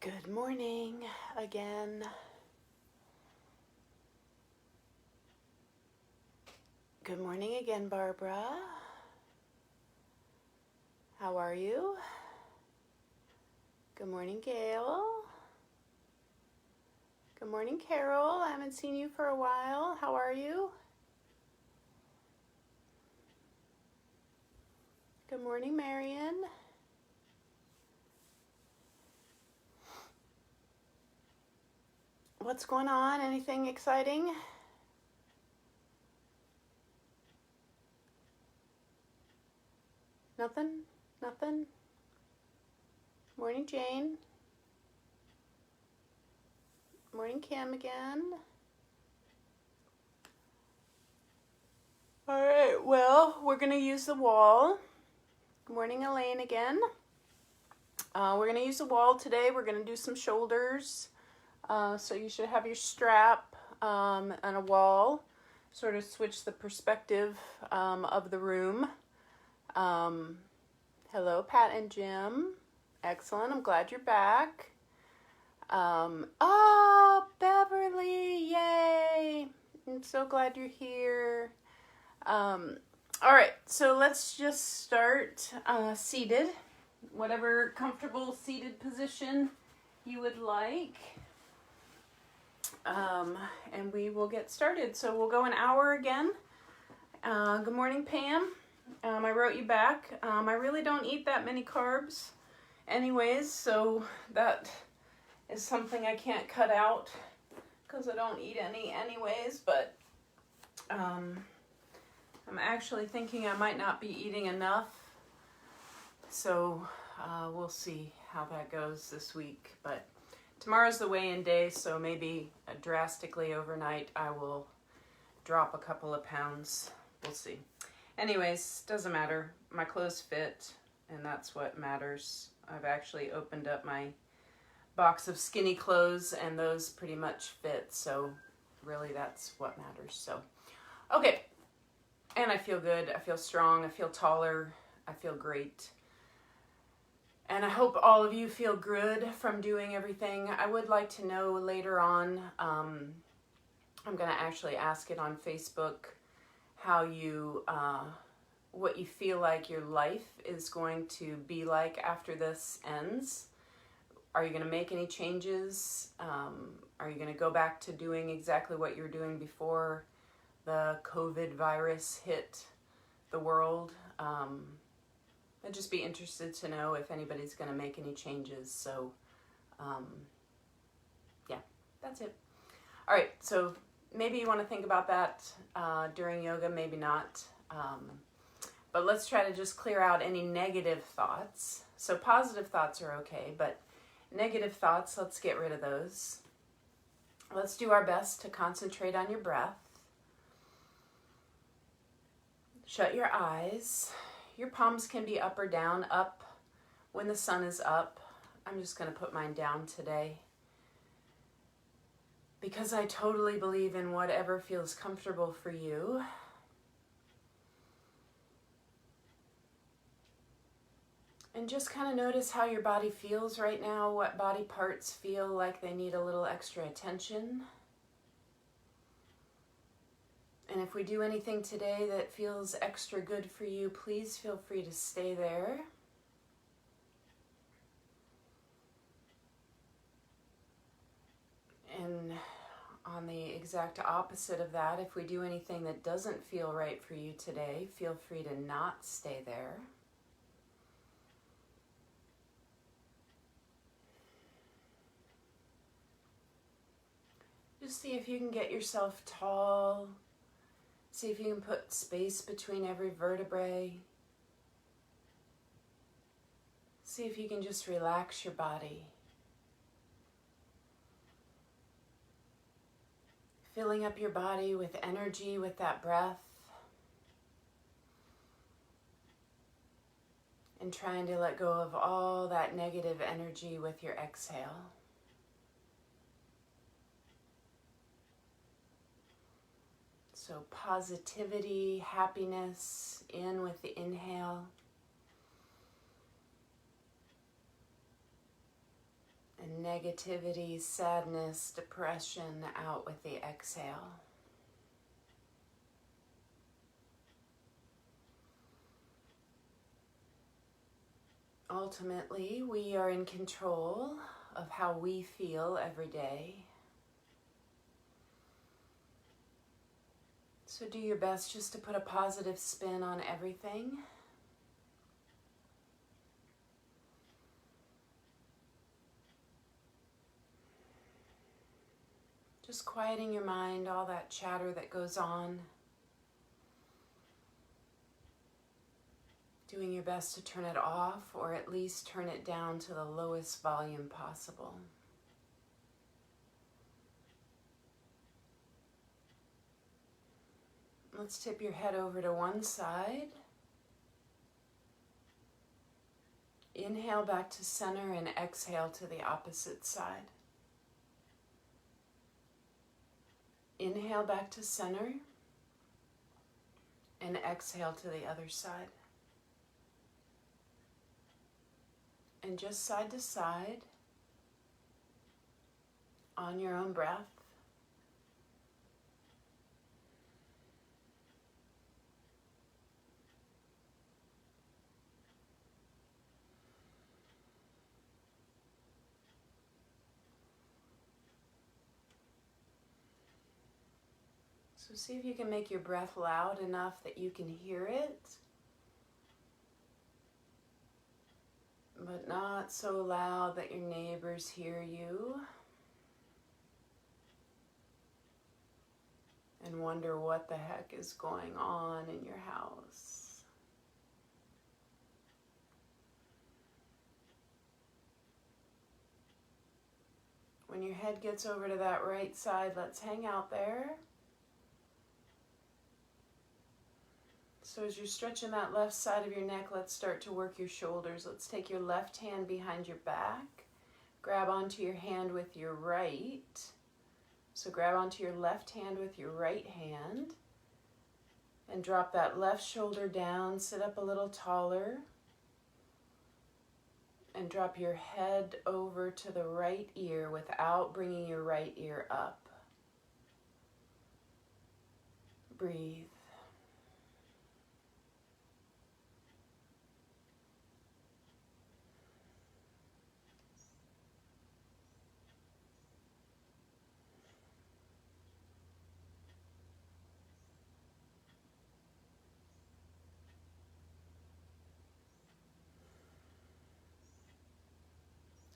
Good morning again. Good morning again, Barbara. How are you? Good morning, Gail. Good morning, Carol. I haven't seen you for a while. How are you? Good morning, Marion. What's going on? Anything exciting? Nothing? Nothing? Morning, Jane. Morning, Kim again. All right, well, we're going to use the wall. Good morning, Elaine again. We're going to use the wall today. We're going to do some shoulders. So you should have your strap and a wall. Sort of switch the perspective of the room. Hello, Pat and Jim. Excellent. I'm glad you're back. Oh, Beverly, yay. I'm so glad you're here. All right, so let's just start seated. Whatever comfortable seated position you would like. And we will get started. So we'll go an hour again. Good morning, Pam. I wrote you back. I really don't eat that many carbs anyways, so that is something I can't cut out because I don't eat any anyways, but I'm actually thinking I might not be eating enough, so we'll see how that goes this week. But tomorrow's the weigh-in day, so maybe drastically overnight I will drop a couple of pounds. We'll see. Anyways, doesn't matter. My clothes fit, and that's what matters. I've actually opened up my box of skinny clothes, and those pretty much fit, so really that's what matters. So, okay. And I feel good. I feel strong. I feel taller. I feel great. And I hope all of you feel good from doing everything. I would like to know later on, I'm going to actually ask it on Facebook, how you, what you feel like your life is going to be like after this ends. Are you going to make any changes? Are you going to go back to doing exactly what you were doing before the COVID virus hit the world? I'd just be interested to know if anybody's going to make any changes. So, yeah, that's it. All right, so maybe you want to think about that during yoga, maybe not. But let's try to just clear out any negative thoughts. So positive thoughts are okay, but negative thoughts, let's get rid of those. Let's do our best to concentrate on your breath. Shut your eyes. Your palms can be up or down. Up when the sun is up. I'm just going to put mine down today, because I totally believe in whatever feels comfortable for you. And just kind of notice how your body feels right now, what body parts feel like they need a little extra attention. And if we do anything today that feels extra good for you, please feel free to stay there. And on the exact opposite of that, if we do anything that doesn't feel right for you today, feel free to not stay there. Just see if you can get yourself tall. See if you can put space between every vertebrae. See if you can just relax your body. Filling up your body with energy with that breath. And trying to let go of all that negative energy with your exhale. So positivity, happiness in with the inhale. and negativity, sadness, depression out with the exhale. Ultimately, we are in control of how we feel every day. So do your best just to put a positive spin on everything. Just quieting your mind, all that chatter that goes on. Doing your best to turn it off, or at least turn it down to the lowest volume possible. Let's tip your head over to one side. Inhale back to center and exhale to the opposite side. Inhale back to center and exhale to the other side. And just side to side on your own breath. So see if you can make your breath loud enough that you can hear it, but not so loud that your neighbors hear you and wonder what the heck is going on in your house. When your head gets over to that right side, let's hang out there. So as you're stretching that left side of your neck, let's start to work your shoulders. Let's take your left hand behind your back. Grab onto your hand with your right. So grab onto your left hand with your right hand. And drop that left shoulder down. Sit up a little taller. And drop your head over to the right ear without bringing your right ear up. Breathe.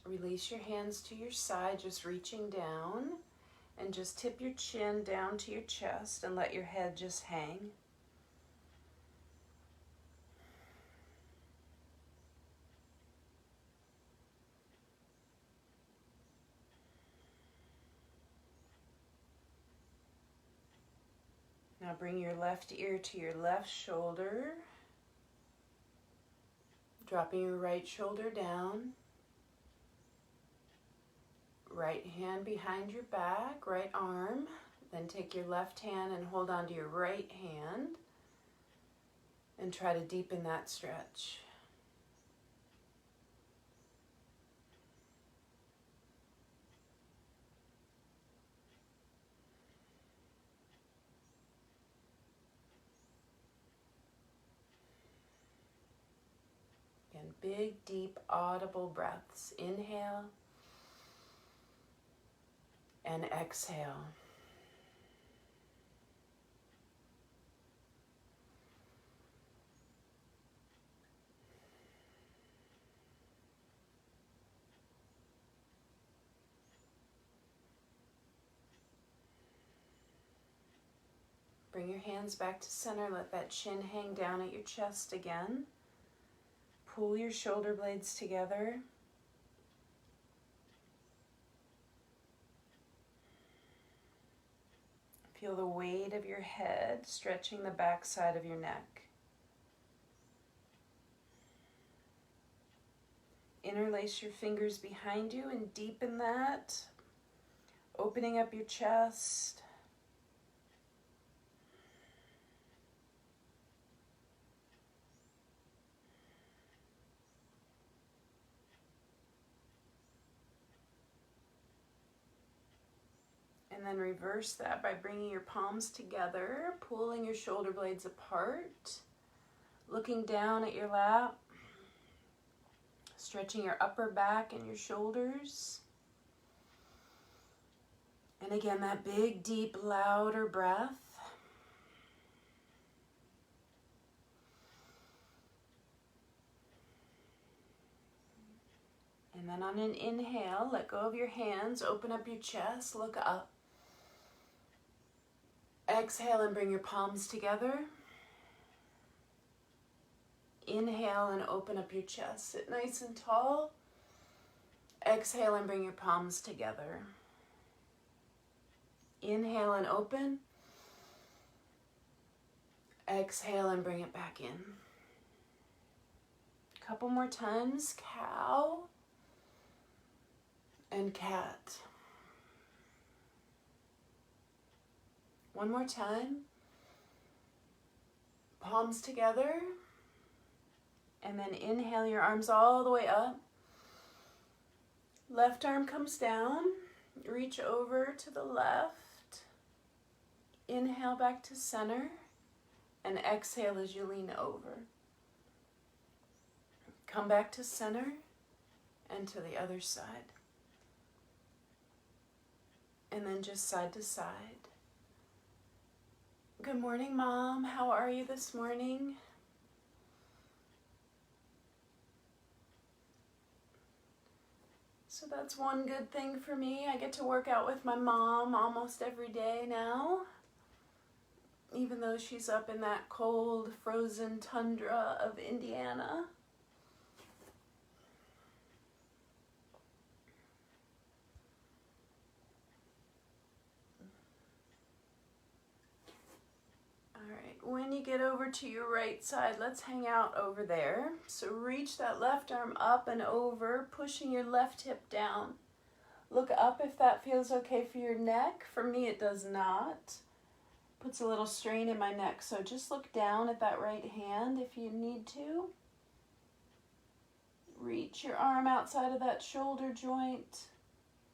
Release your hands to your side, just reaching down, and just tip your chin down to your chest and let your head just hang. Now bring your left ear to your left shoulder, dropping your right shoulder down. Right hand behind your back, right arm. Then take your left hand and hold on to your right hand and try to deepen that stretch. Again, big, deep, audible breaths. Inhale and exhale. Bring your hands back to center. Let that chin hang down at your chest again. Pull your shoulder blades together. Feel the weight of your head stretching the back side of your neck. Interlace your fingers behind you and deepen that, opening up your chest. then reverse that by bringing your palms together, pulling your shoulder blades apart, looking down at your lap, stretching your upper back and your shoulders. And again, that big, deep, louder breath. And then on an inhale, let go of your hands, open up your chest, look up. Exhale and bring your palms together. Inhale and open up your chest. Sit nice and tall. Exhale and bring your palms together. Inhale and open. Exhale and bring it back in. Couple more times. Cow and cat. One more time. Palms together. And then inhale your arms all the way up. Left arm comes down. Reach over to the left. Inhale back to center. And exhale as you lean over. Come back to center and to the other side. And then just side to side. Good morning, Mom. How are you this morning? So that's one good thing for me. I get to work out with my mom almost every day now. Even though she's up in that cold, frozen tundra of Indiana. When you get over to your right side, let's hang out over there. So reach that left arm up and over, pushing your left hip down. Look up if that feels okay for your neck. For me, it does not. Puts a little strain in my neck, so just look down at that right hand if you need to. Reach your arm outside of that shoulder joint.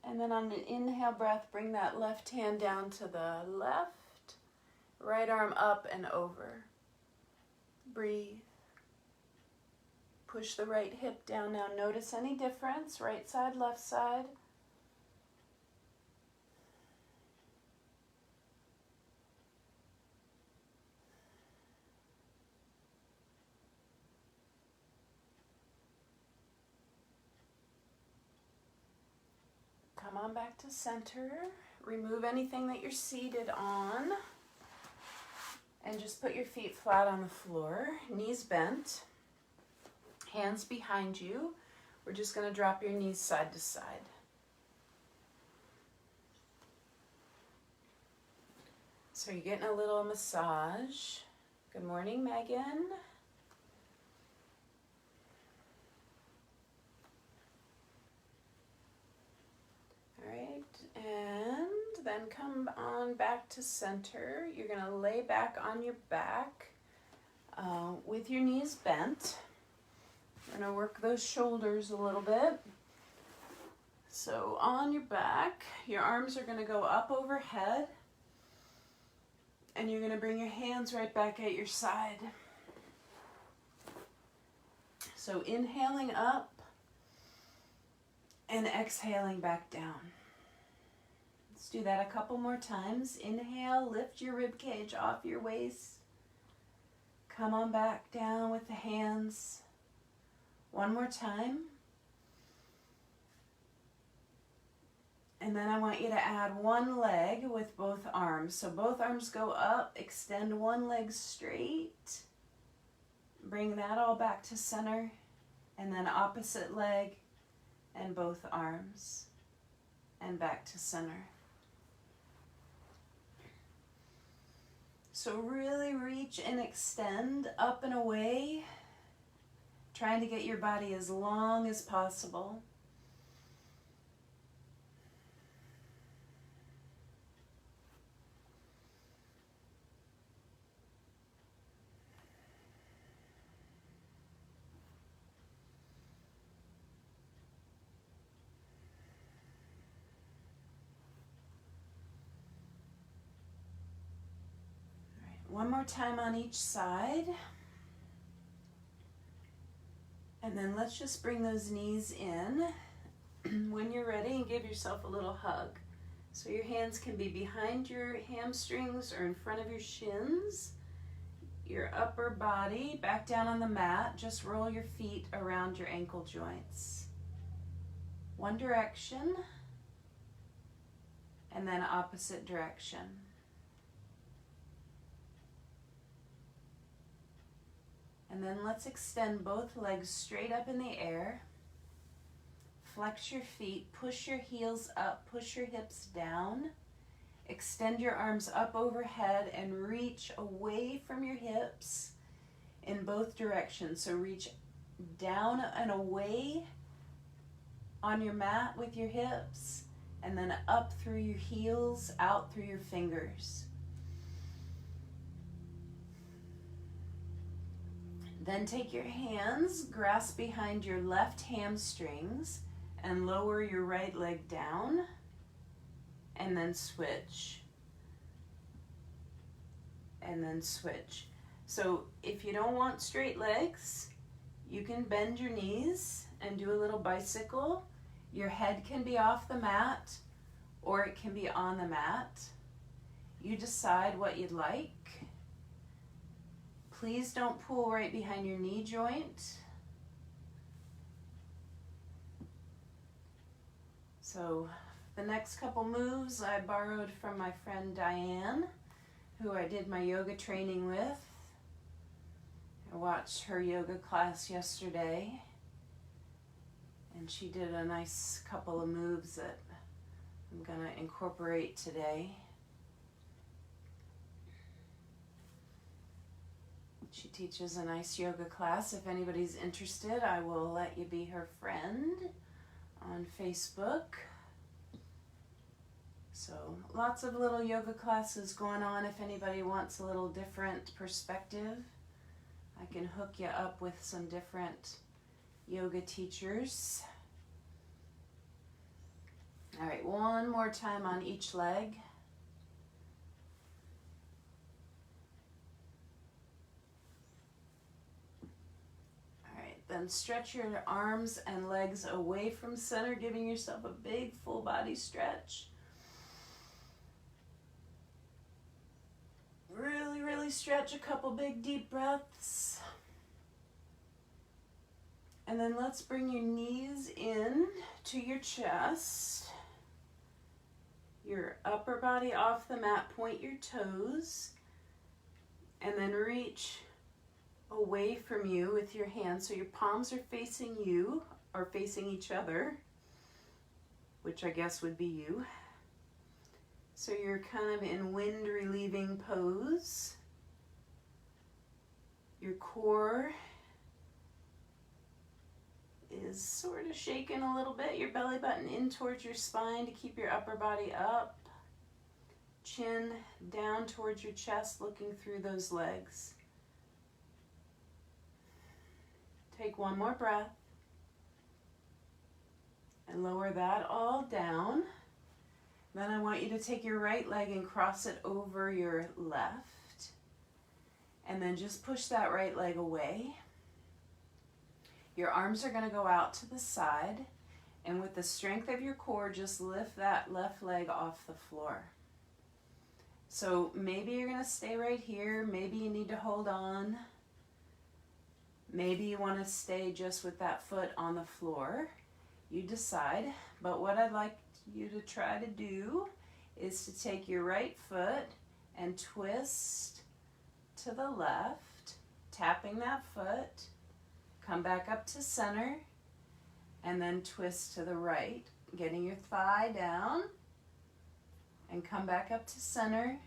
And then on an inhale breath, bring that left hand down to the left. Right arm up and over. Breathe. Push the right hip down now. Notice any difference, right side, left side. Come on back to center. Remove anything that you're seated on. And just put your feet flat on the floor, knees bent, hands behind you. We're just going to drop your knees side to side. So you're getting a little massage. Good morning, Megan. All right, and then come on back to center. You're going to lay back on your back with your knees bent. We're going to work those shoulders a little bit. So on your back, your arms are going to go up overhead, and you're going to bring your hands right back at your side. So inhaling up and exhaling back down. Let's do that a couple more times. Inhale, lift your rib cage off your waist. Come on back down with the hands. One more time. And then I want you to add one leg with both arms. So both arms go up, extend one leg straight. Bring that all back to center. And then opposite leg and both arms. And back to center. So really reach and extend up and away, trying to get your body as long as possible. One more time on each side. And then let's just bring those knees in. When you're ready, and give yourself a little hug. So your hands can be behind your hamstrings or in front of your shins. Your upper body, back down on the mat. Just roll your feet around your ankle joints. One direction, and then opposite direction. And then let's extend both legs straight up in the air. Flex your feet, push your heels up, push your hips down. Extend your arms up overhead and reach away from your hips in both directions. So reach down and away on your mat with your hips, and then up through your heels, out through your fingers. Then take your hands, grasp behind your left hamstrings, and lower your right leg down, and then switch. And then switch. So if you don't want straight legs, you can bend your knees and do a little bicycle. Your head can be off the mat, or it can be on the mat. You decide what you'd like. Please don't pull right behind your knee joint. So the next couple moves I borrowed from my friend Diane, who I did my yoga training with. I watched her yoga class yesterday, and she did a nice couple of moves that I'm gonna incorporate today. She teaches a nice yoga class. If anybody's interested, I will let you be her friend on Facebook. So lots of little yoga classes going on. If anybody wants a little different perspective, I can hook you up with some different yoga teachers. All right, one more time on each leg. Then stretch your arms and legs away from center, giving yourself a big full body stretch. Really, really stretch, a couple big deep breaths. And then let's bring your knees in to your chest. Your upper body off the mat, point your toes. And then reach away from you with your hands, so your palms are facing you, or facing each other, which I guess would be you. So you're kind of in wind relieving pose. Your core is sort of shaking a little bit. Your belly button in towards your spine to keep your upper body up. Chin down towards your chest, looking through those legs. Take one more breath and lower that all down. Then I want you to take your right leg and cross it over your left. And then just push that right leg away. Your arms are going to go out to the side. And with the strength of your core, just lift that left leg off the floor. So maybe you're going to stay right here. Maybe you need to hold on. Maybe you want to stay just with that foot on the floor. You decide. But what I'd like you to try to do is to take your right foot and twist to the left, tapping that foot. Come back up to center, and then twist to the right, getting your thigh down, and come back up to center,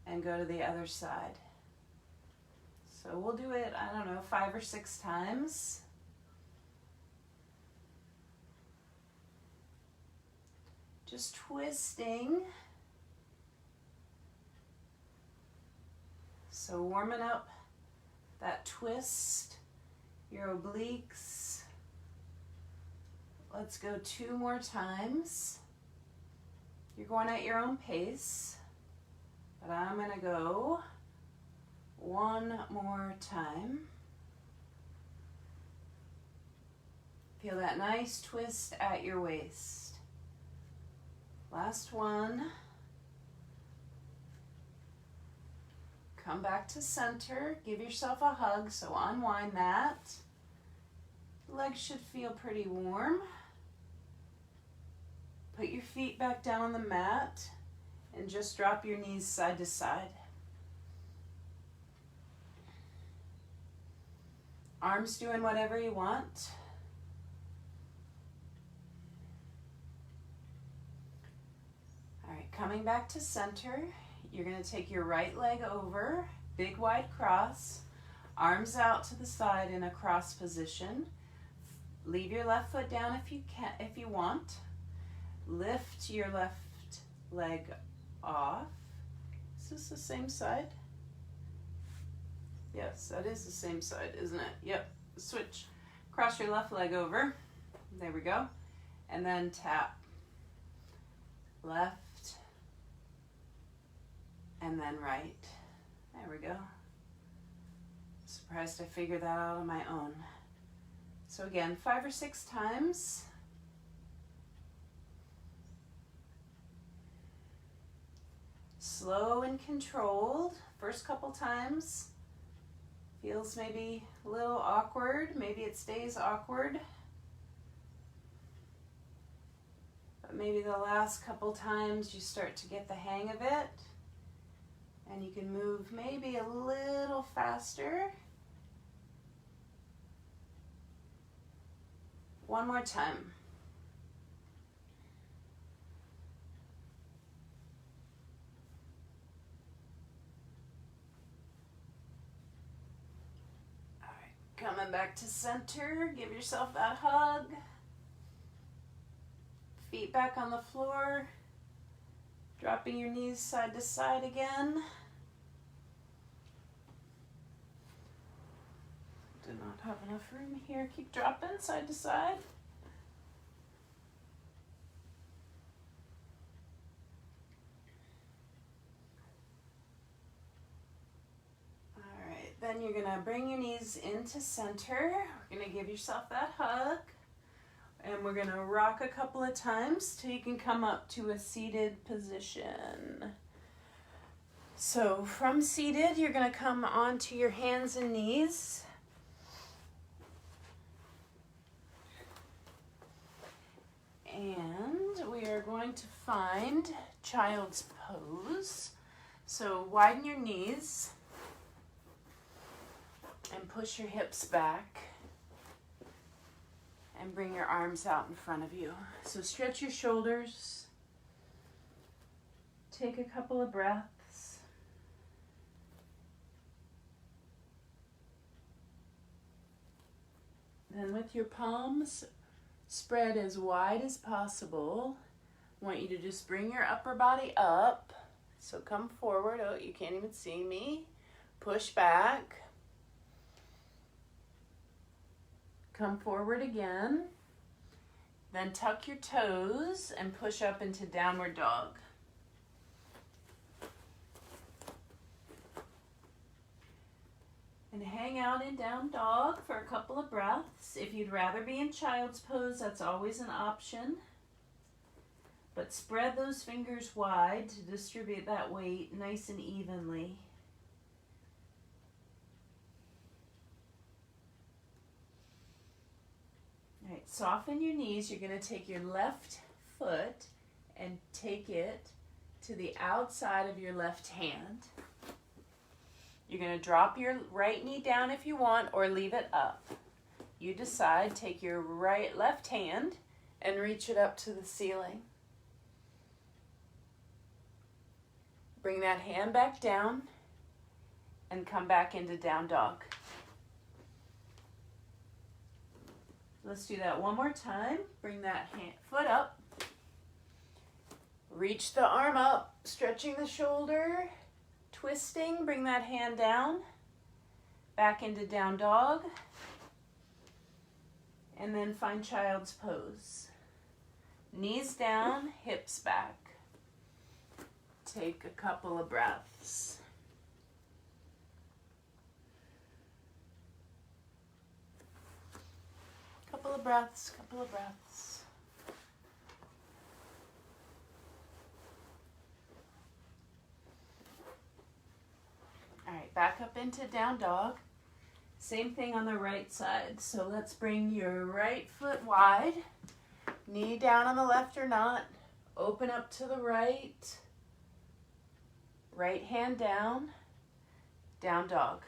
and go to the other side. So we'll do it, 5 or 6 times. Just twisting. So warming up that twist, your obliques. Let's go 2 more times. You're going at your own pace. But I'm gonna go one more time. Feel that nice twist at your waist. Last one. Come back to center. Give yourself a hug, so unwind that. Legs should feel pretty warm. Put your feet back down on the mat and just drop your knees side to side. Arms doing whatever you want. All right, coming back to center, you're going to take your right leg over, big wide cross, arms out to the side in a cross position. Leave your left foot down if you want. Lift your left leg off. Is this the same side? Yes, that is the same side, isn't it? Yep. Switch. Cross your left leg over. There we go. And then tap. Left. And then right. There we go. Surprised I figured that out on my own. So again, 5 or 6 times. Slow and controlled. First couple times. Feels maybe a little awkward. Maybe it stays awkward. But maybe the last couple times you start to get the hang of it. And you can move maybe a little faster. One more time. All right, coming back to center. Give yourself that hug. Feet back on the floor. Dropping your knees side to side again. Do not have enough room here. Keep dropping side to side. All right, then you're gonna bring your knees into center. We're gonna give yourself that hug. And we're gonna rock a couple of times till you can come up to a seated position. So from seated, you're gonna come onto your hands and knees. And we are going to find child's pose. So widen your knees and push your hips back and bring your arms out in front of you. So stretch your shoulders. Take a couple of breaths. Then with your palms spread as wide as possible, I want you to just bring your upper body up. So come forward. Oh, you can't even see me. Push back. Come forward again. Then tuck your toes and push up into downward dog. And hang out in down dog for a couple of breaths. If you'd rather be in child's pose, that's always an option. But spread those fingers wide to distribute that weight nice and evenly. All right, soften your knees. You're going to take your left foot and take it to the outside of your left hand. You're going to drop your right knee down if you want, or leave it up. You decide. Take your left hand and reach it up to the ceiling. Bring that hand back down and come back into down dog. Let's do that one more time. Bring that foot up. Reach the arm up, stretching the shoulder. Twisting, bring that hand down, back into down dog, and then find child's pose. Knees down, hips back. take a couple of breaths. Couple of breaths, couple of breaths. All right, back up into down dog. Same thing on the right side. So let's bring your right foot wide, knee down on the left or not. Open up to the right. Right hand down, down dog.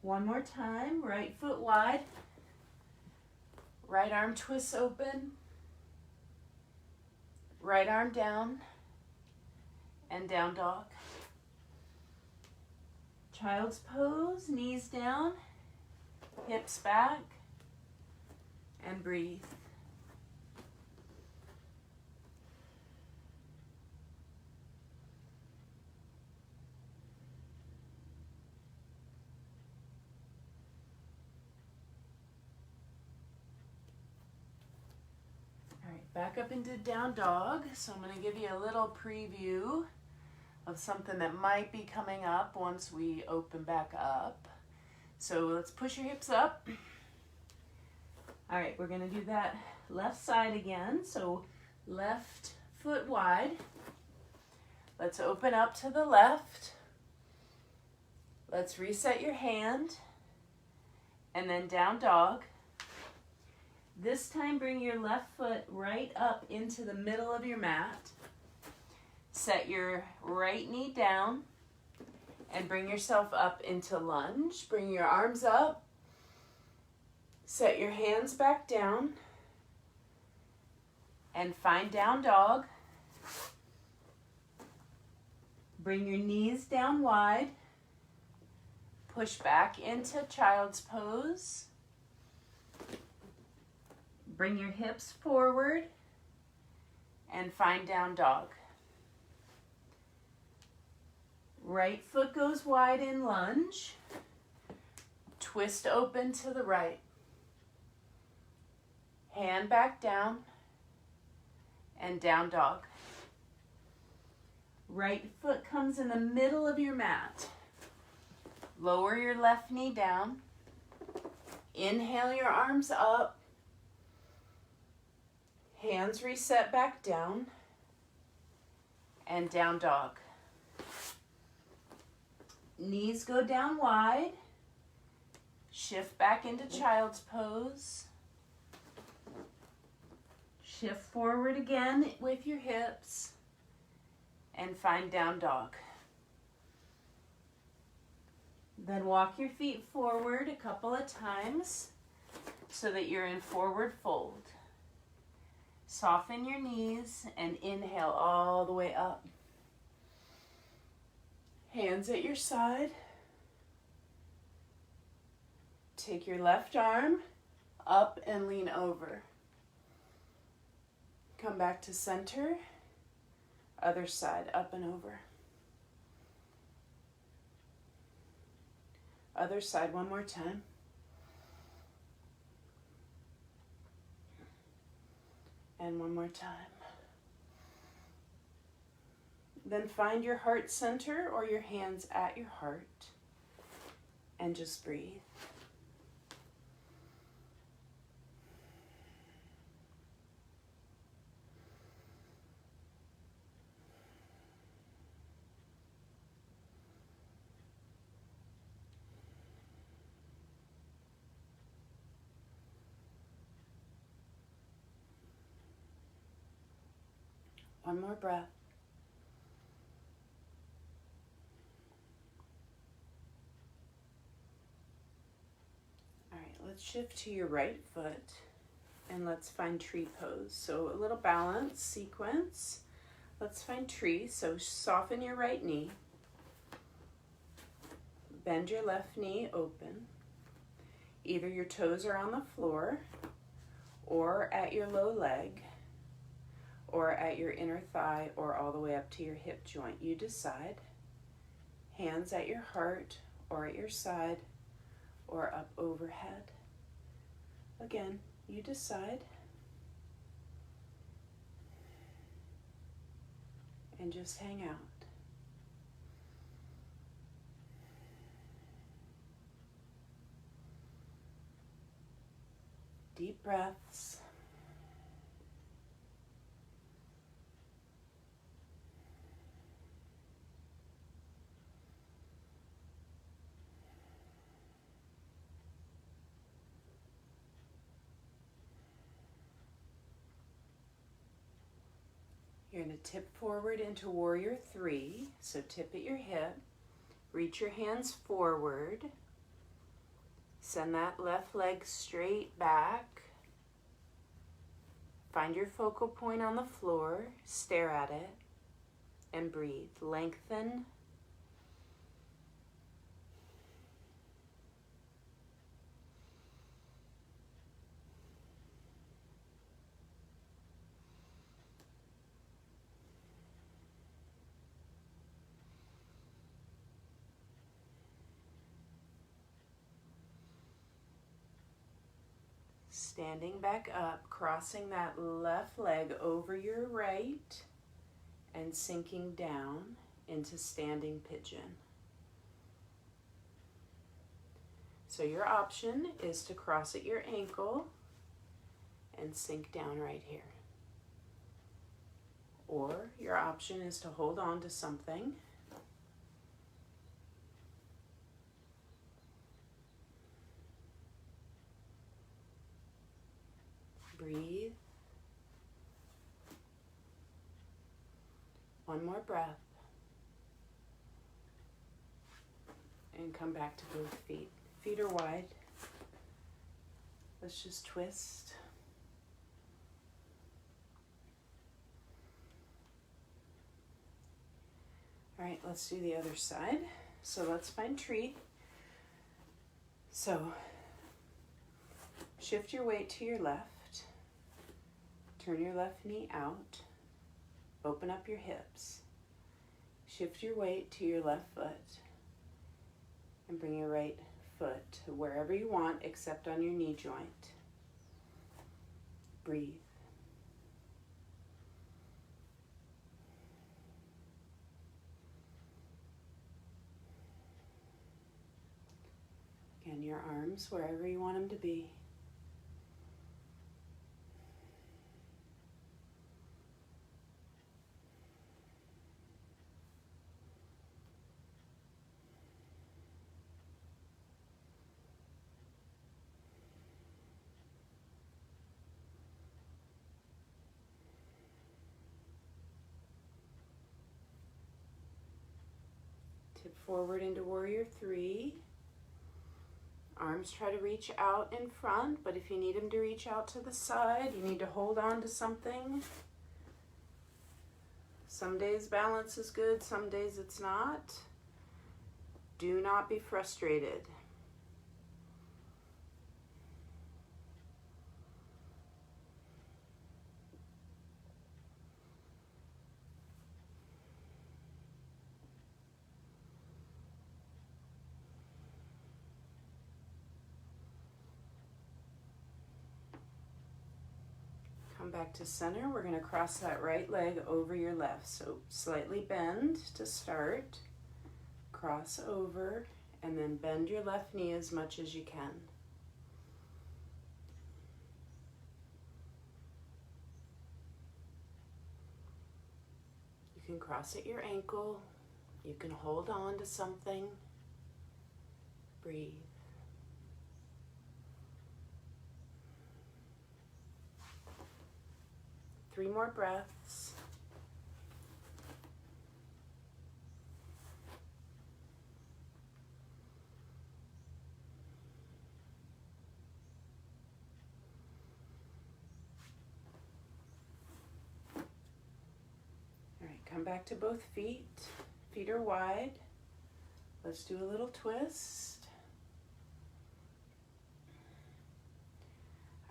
One more time, right foot wide. Right arm twists open. Right arm down and down dog. Child's pose, knees down, hips back, and breathe. All right, back up into down dog. So I'm going to give you a little preview of something that might be coming up once we open back up. So let's push your hips up. All right, we're gonna do that left side again. So left foot wide. Let's open up to the left. Let's reset your hand and then down dog. This time bring your left foot right up into the middle of your mat. Set your right knee down and bring yourself up into lunge. Bring your arms up. Set your hands back down and find down dog. Bring your knees down wide. Push back into child's pose. Bring your hips forward and find down dog. Right foot goes wide in lunge. Twist open to the right. Hand back down and down dog. Right foot comes in the middle of your mat. Lower your left knee down. Inhale your arms up. Hands reset back down and down dog. Knees go down wide. Shift back into child's pose. Shift forward again with your hips and find down dog. Then walk your feet forward a couple of times so that you're in forward fold. Soften your knees and inhale all the way up. Hands at your side. Take your left arm up and lean over. Come back to center. Other side, up and over. Other side, one more time. And one more time. Then find your heart center or your hands at your heart and just breathe. One more breath. All right, let's shift to your right foot and let's find tree pose. So a little balance sequence. Let's find tree. So soften your right knee. Bend your left knee open. Either your toes are on the floor or at your low leg, or at your inner thigh, or all the way up to your hip joint. You decide. Hands at your heart, or at your side, or up overhead. Again, you decide. and just hang out. Deep breaths. You're going to tip forward into Warrior 3. So tip at your hip, reach your hands forward, send that left leg straight back, find your focal point on the floor, stare at it, and breathe. Lengthen. Standing back up, crossing that left leg over your right and sinking down into standing pigeon. So your option is to cross at your ankle and sink down right here. Or your option is to hold on to something. Breathe. One more breath. And come back to both feet. Feet are wide. Let's just twist. All right, let's do the other side. So let's find tree. So shift your weight to your left. Turn your left knee out. Open up your hips. Shift your weight to your left foot. And bring your right foot to wherever you want except on your knee joint. Breathe. Again, your arms wherever you want them to be. Tip forward into Warrior 3. Arms try to reach out in front, but if you need them to reach out to the side, you need to hold on to something. Some days balance is good, some days it's not. Do not be frustrated. Come back to center. We're going to cross that right leg over your left. So slightly bend to start, cross over, and then bend your left knee as much as you can. You can cross at your ankle. You can hold on to something. Breathe. Three more breaths. All right, come back to both feet. Feet are wide. Let's do a little twist.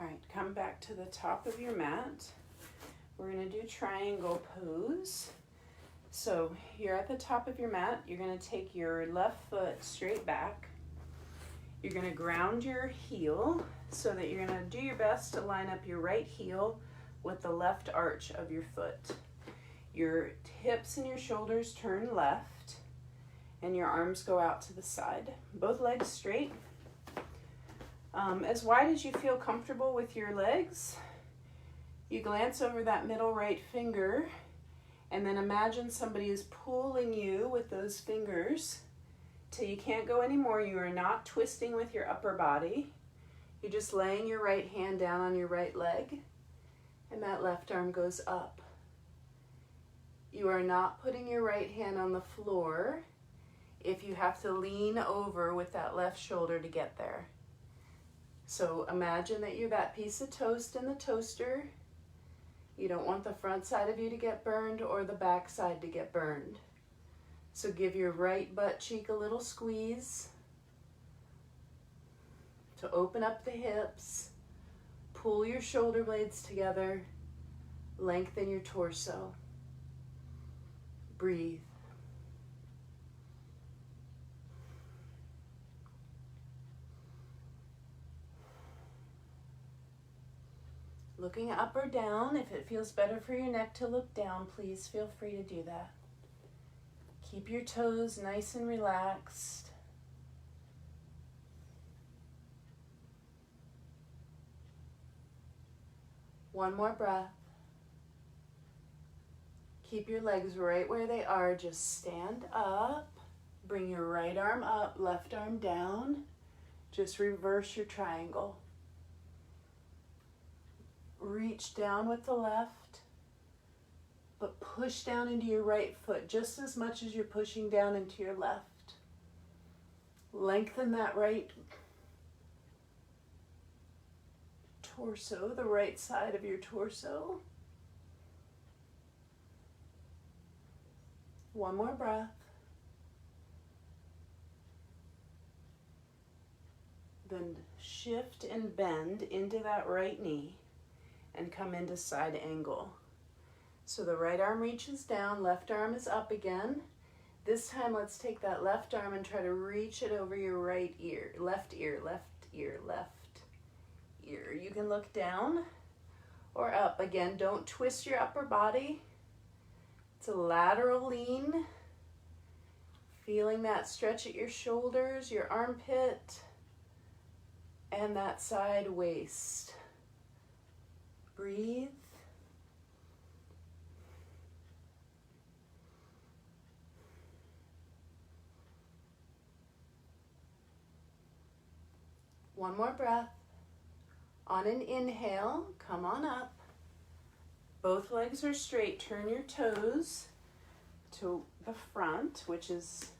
All right, come back to the top of your mat. We're going to do triangle pose. So you're at the top of your mat. You're going to take your left foot straight back. You're going to ground your heel so that you're going to do your best to line up your right heel with the left arch of your foot. Your hips and your shoulders turn left, and your arms go out to the side. Both legs straight. As wide as you feel comfortable with your legs, you glance over that middle right finger, and then imagine somebody is pulling you with those fingers till you can't go anymore. You are not twisting with your upper body. You're just laying your right hand down on your right leg, and that left arm goes up. You are not putting your right hand on the floor if you have to lean over with that left shoulder to get there. So imagine that you're that piece of toast in the toaster. You don't want the front side of you to get burned or the back side to get burned. So give your right butt cheek a little squeeze to open up the hips. Pull your shoulder blades together. Lengthen your torso. Breathe. Looking up or down, if it feels better for your neck to look down, please feel free to do that. Keep your toes nice and relaxed. One more breath. Keep your legs right where they are. Just stand up. Bring your right arm up, left arm down. Just reverse your triangle. Reach down with the left, but push down into your right foot just as much as you're pushing down into your left. Lengthen that right torso, the right side of your torso. One more breath. Then shift and bend into that right knee and come into side angle. So the right arm reaches down, left arm is up again. This time let's take that left arm and try to reach it over your right ear, left ear, left ear, left ear. You can look down or up. Again, don't twist your upper body. It's a lateral lean. Feeling that stretch at your shoulders, your armpit, and that side waist. Breathe. One more breath. On an inhale, come on up. Both legs are straight. Turn your toes to the front, which is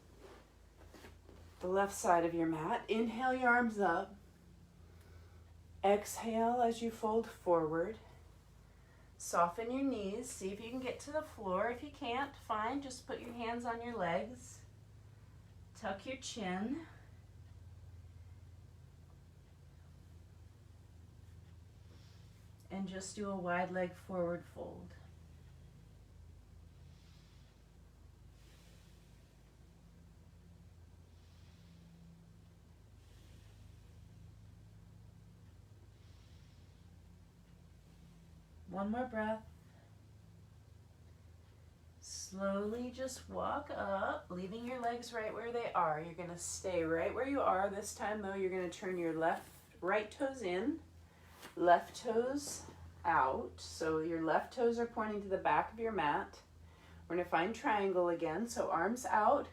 the left side of your mat. Inhale your arms up. Exhale as you fold forward. Soften your knees. See if you can get to the floor. If you can't, fine. Just put your hands on your legs. Tuck your chin. And just do a wide leg forward fold. One more breath. Slowly just walk up, leaving your legs right where they are. You're going to stay right where you are. This time though, you're going to turn your right toes in, left toes out. So your left toes are pointing to the back of your mat. We're going to find triangle again. So arms out,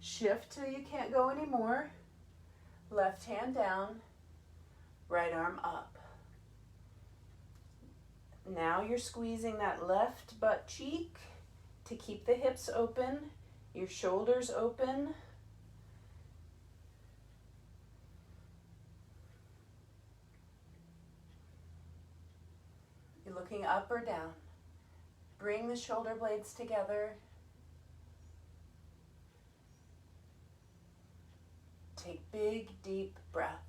shift till you can't go anymore. Left hand down, right arm up. Now you're squeezing that left butt cheek to keep the hips open, your shoulders open. You're looking up or down. Bring the shoulder blades together. Take big, deep breaths.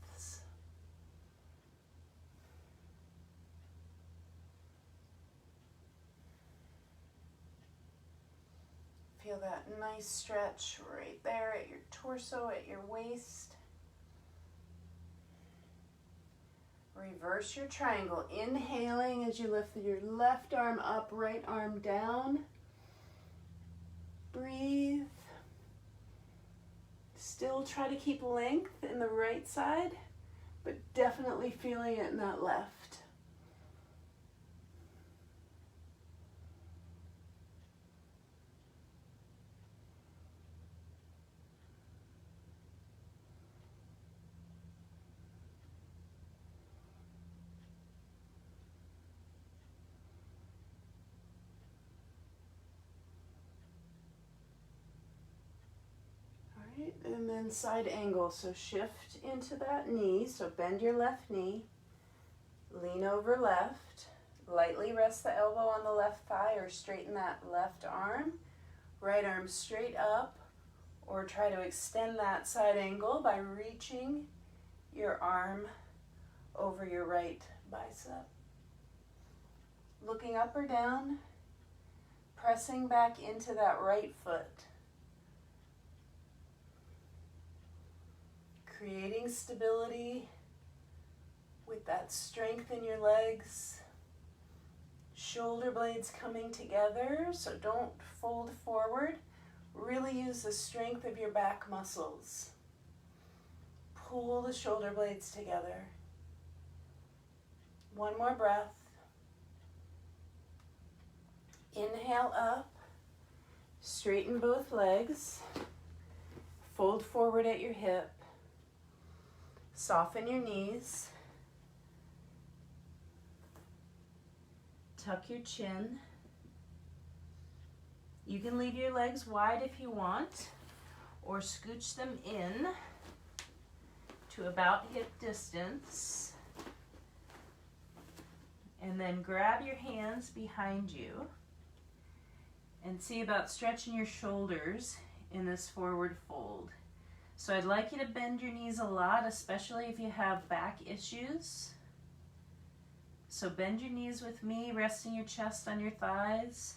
Feel that nice stretch right there at your torso, at your waist. Reverse your triangle, inhaling as you lift your left arm up, right arm down. Breathe. Still try to keep length in the right side, but definitely feeling it in that left. And then side angle, so shift into that knee, so bend your left knee, lean over left, lightly rest the elbow on the left thigh or straighten that left arm, right arm straight up, or try to extend that side angle by reaching your arm over your right bicep. Looking up or down, pressing back into that right foot. Creating stability with that strength in your legs. Shoulder blades coming together, so don't fold forward. Really use the strength of your back muscles. Pull the shoulder blades together. One more breath. Inhale up. Straighten both legs. Fold forward at your hip. Soften your knees. Tuck your chin. You can leave your legs wide if you want, or scooch them in to about hip distance. And then grab your hands behind you and see about stretching your shoulders in this forward fold. So I'd like you to bend your knees a lot, especially if you have back issues. So bend your knees with me, resting your chest on your thighs,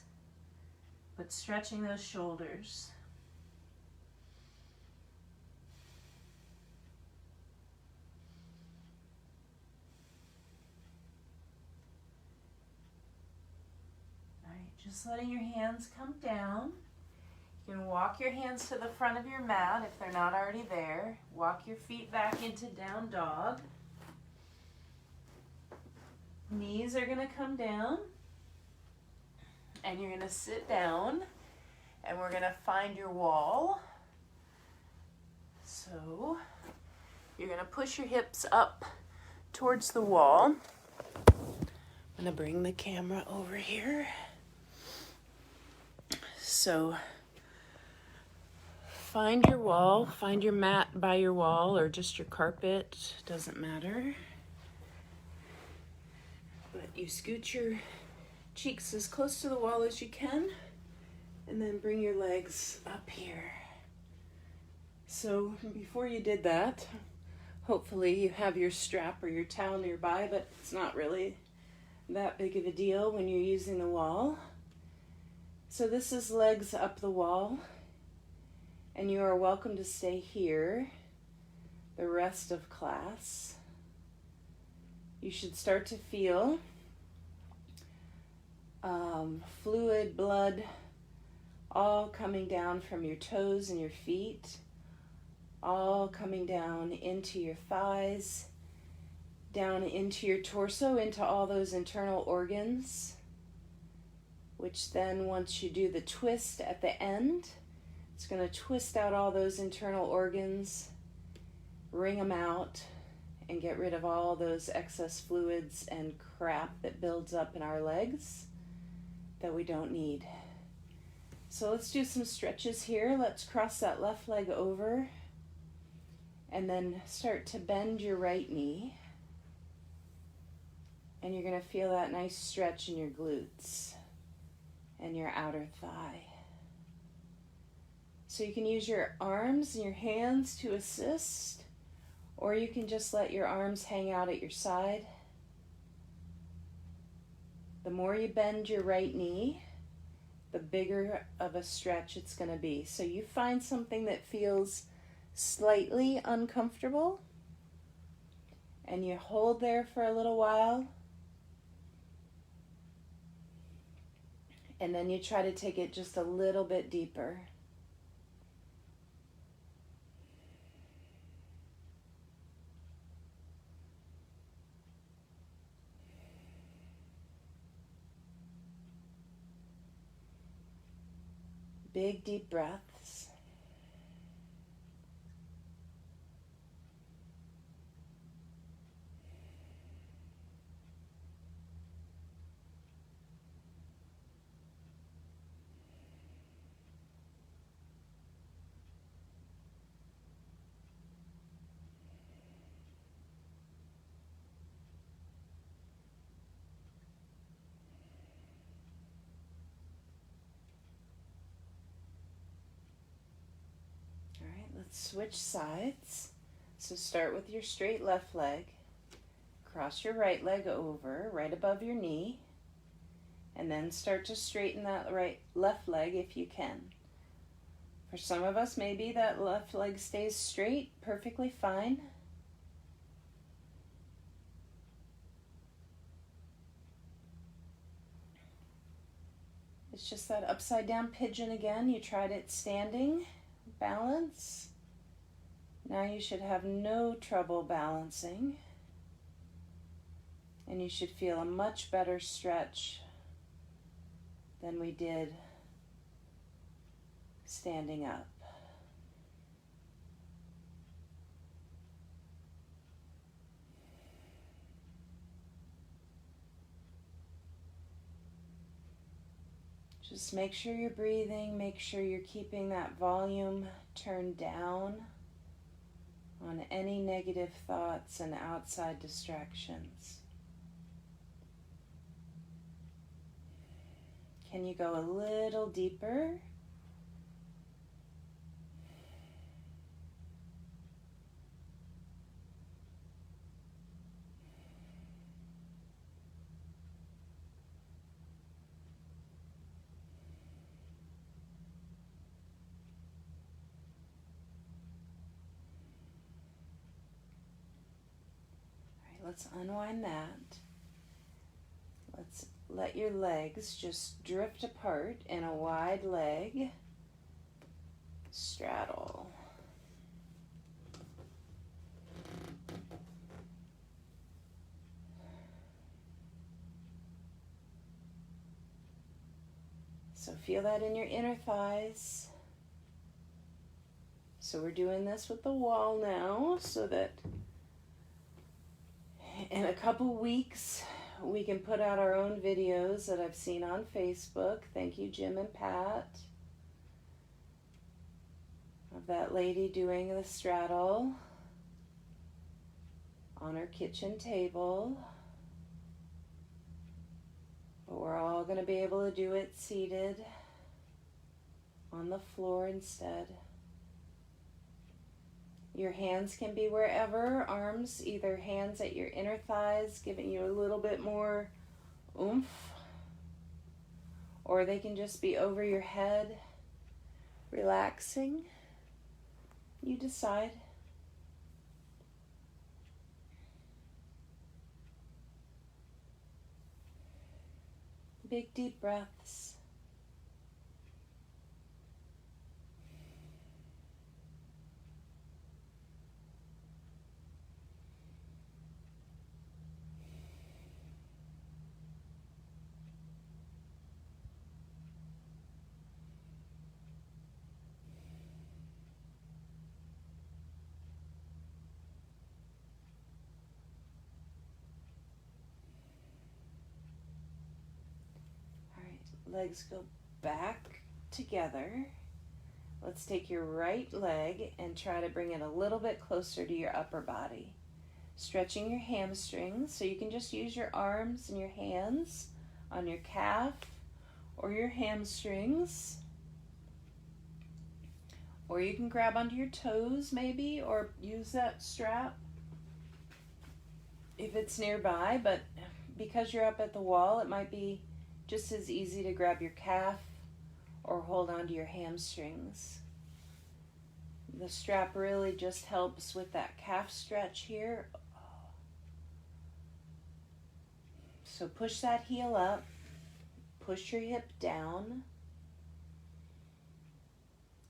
but stretching those shoulders. All right, just letting your hands come down. You can walk your hands to the front of your mat if they're not already there. Walk your feet back into down dog. Knees are going to come down. And you're going to sit down. And we're going to find your wall. So you're going to push your hips up towards the wall. I'm going to bring the camera over here. So find your wall, find your mat by your wall or just your carpet, doesn't matter. But you scoot your cheeks as close to the wall as you can and then bring your legs up here. So before you did that, hopefully you have your strap or your towel nearby, but it's not really that big of a deal when you're using the wall. So this is legs up the wall. And you are welcome to stay here the rest of class. You should start to feel fluid, blood, all coming down from your toes and your feet, all coming down into your thighs, down into your torso, into all those internal organs, which then once you do the twist at the end, it's going to twist out all those internal organs, wring them out, and get rid of all those excess fluids and crap that builds up in our legs that we don't need. So let's do some stretches here. Let's cross that left leg over and then start to bend your right knee. And you're going to feel that nice stretch in your glutes and your outer thigh. So you can use your arms and your hands to assist, or you can just let your arms hang out at your side. The more you bend your right knee, the bigger of a stretch it's going to be. So you find something that feels slightly uncomfortable, and you hold there for a little while, and then you try to take it just a little bit deeper. Big deep breaths. All right, let's switch sides. So start with your straight left leg. Cross your right leg over, right above your knee. And then start to straighten that left leg if you can. For some of us, maybe that left leg stays straight, perfectly fine. It's just that upside down pigeon again. You tried it standing, balance. Now you should have no trouble balancing. And you should feel a much better stretch than we did standing up. Just make sure you're breathing, make sure you're keeping that volume turned down on any negative thoughts and outside distractions. Can you go a little deeper? Let's unwind that. Let's let your legs just drift apart in a wide leg straddle. So feel that in your inner thighs. So we're doing this with the wall now so that in a couple weeks, we can put out our own videos that I've seen on Facebook. Thank you, Jim and Pat. Of that lady doing the straddle on her kitchen table. But we're all going to be able to do it seated on the floor instead. Your hands can be wherever, arms, either hands at your inner thighs, giving you a little bit more oomph, or they can just be over your head, relaxing. You decide. Big deep breaths. Legs go back together. Let's take your right leg and try to bring it a little bit closer to your upper body. Stretching your hamstrings, so you can just use your arms and your hands on your calf or your hamstrings. Or you can grab onto your toes maybe, or use that strap if it's nearby, but because you're up at the wall, it might be just as easy to grab your calf or hold onto your hamstrings. The strap really just helps with that calf stretch here. So push that heel up, push your hip down.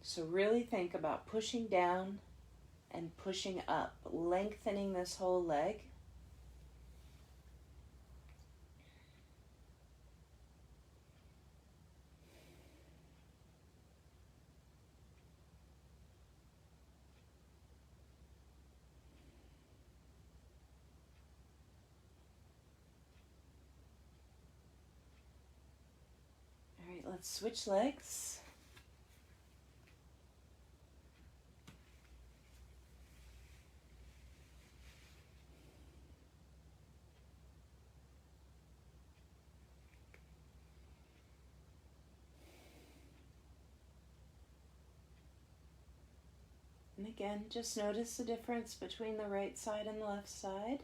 So really think about pushing down and pushing up, lengthening this whole leg. Let's switch legs. And again, just notice the difference between the right side and the left side.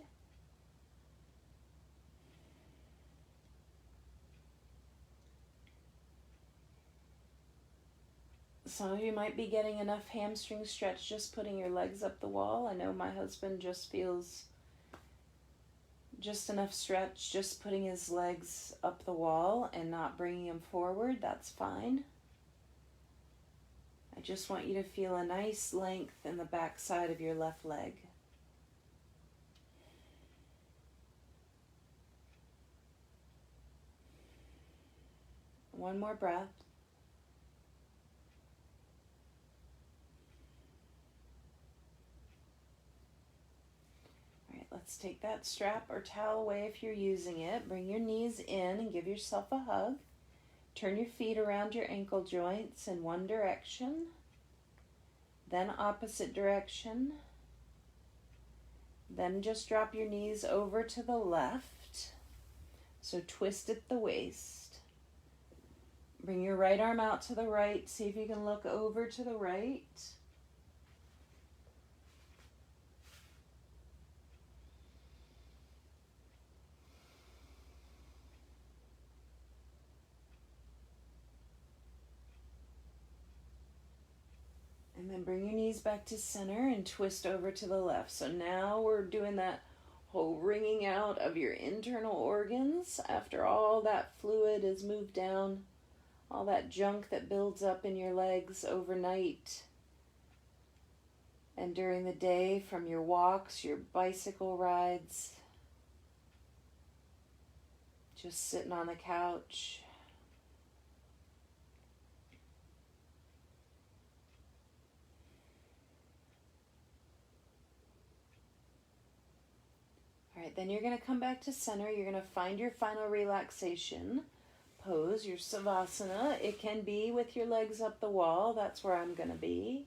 Some of you might be getting enough hamstring stretch just putting your legs up the wall. I know my husband just feels just enough stretch just putting his legs up the wall and not bringing them forward. That's fine. I just want you to feel a nice length in the back side of your left leg. One more breath. Let's take that strap or towel away if you're using it. Bring your knees in and give yourself a hug. Turn your feet around your ankle joints in one direction, then opposite direction. Then just drop your knees over to the left. So twist at the waist. Bring your right arm out to the right. See if you can look over to the right. And then bring your knees back to center and twist over to the left. So now we're doing that whole wringing out of your internal organs after all that fluid is moved down, all that junk that builds up in your legs overnight and during the day from your walks, your bicycle rides, just sitting on the couch. All right, then you're going to come back to center. You're going to find your final relaxation pose, your Savasana. It can be with your legs up the wall. That's where I'm going to be.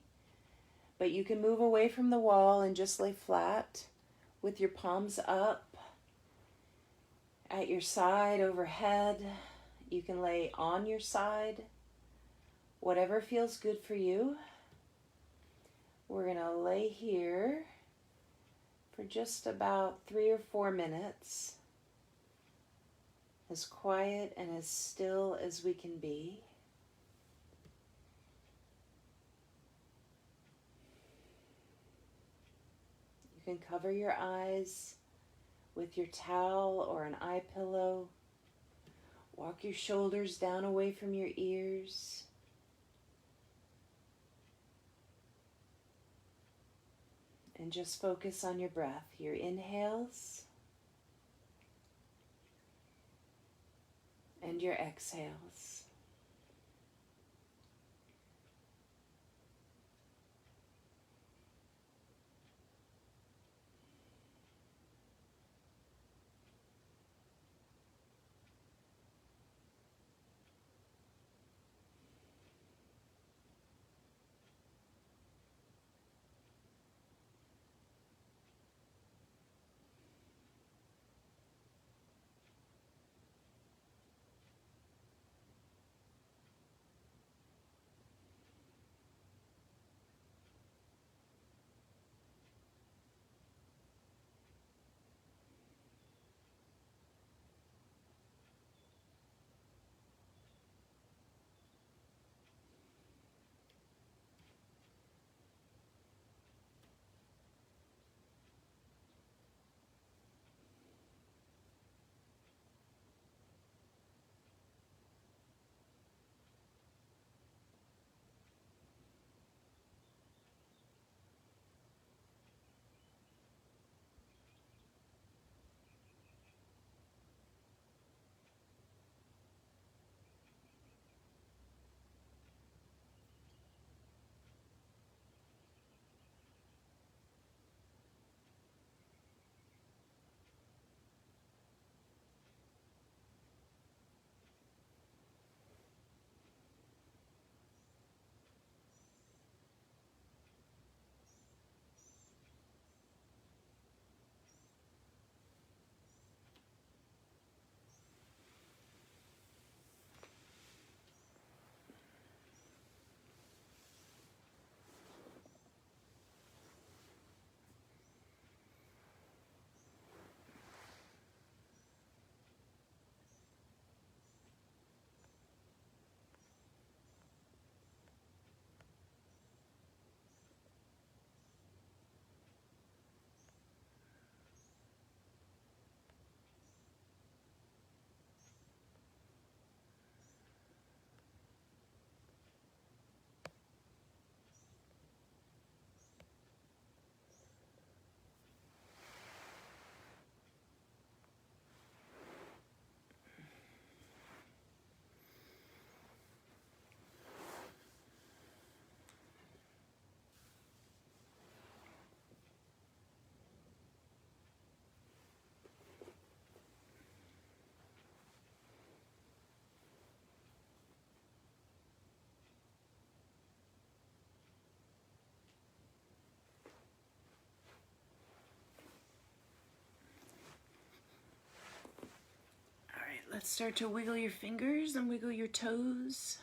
But you can move away from the wall and just lay flat with your palms up at your side, overhead. You can lay on your side, whatever feels good for you. We're going to lay here for just about 3 or 4 minutes, as quiet and as still as we can be. You can cover your eyes with your towel or an eye pillow. Walk your shoulders down away from your ears. And just focus on your breath, your inhales and your exhales. start to wiggle your fingers and wiggle your toes.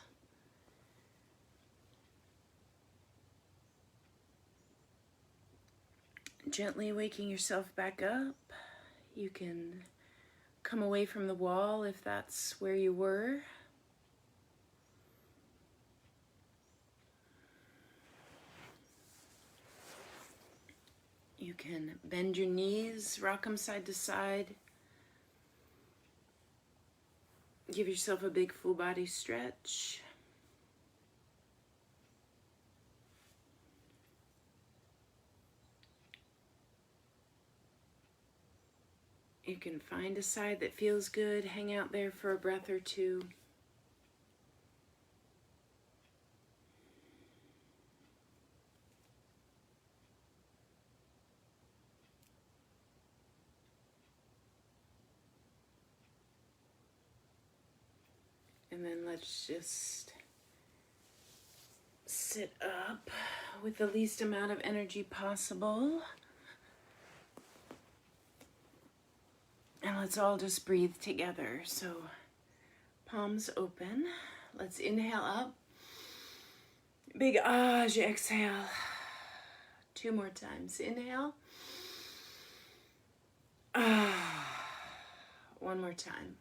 Gently waking yourself back up. You can come away from the wall if that's where you were. You can bend your knees, rock them side to side. Give yourself a big full body stretch. You can find a side that feels good, hang out there for a breath or two. And then let's just sit up with the least amount of energy possible. And let's all just breathe together. So palms open. Let's inhale up. Big ah as you exhale. 2 more times. Inhale. Ah. 1 more time.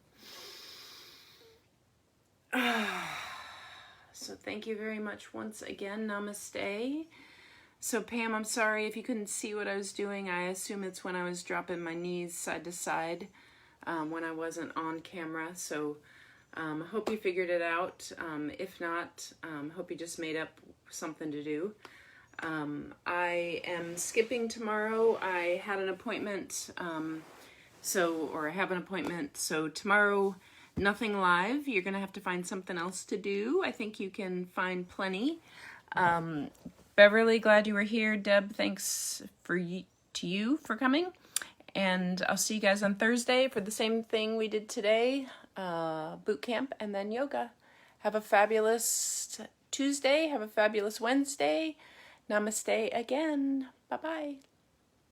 So thank you very much once again. Namaste. So Pam, I'm sorry if you couldn't see what I was doing. I assume it's when I was dropping my knees side to side when I wasn't on camera. So hope you figured it out. If not, hope you just made up something to do. I am skipping tomorrow. I had an appointment, I have an appointment. So tomorrow, nothing live. You're going to have to find something else to do. I think you can find plenty. Beverly, glad you were here. Deb, thanks to you for coming. And I'll see you guys on Thursday for the same thing we did today, boot camp and then yoga. Have a fabulous Tuesday. Have a fabulous Wednesday. Namaste again. Bye-bye.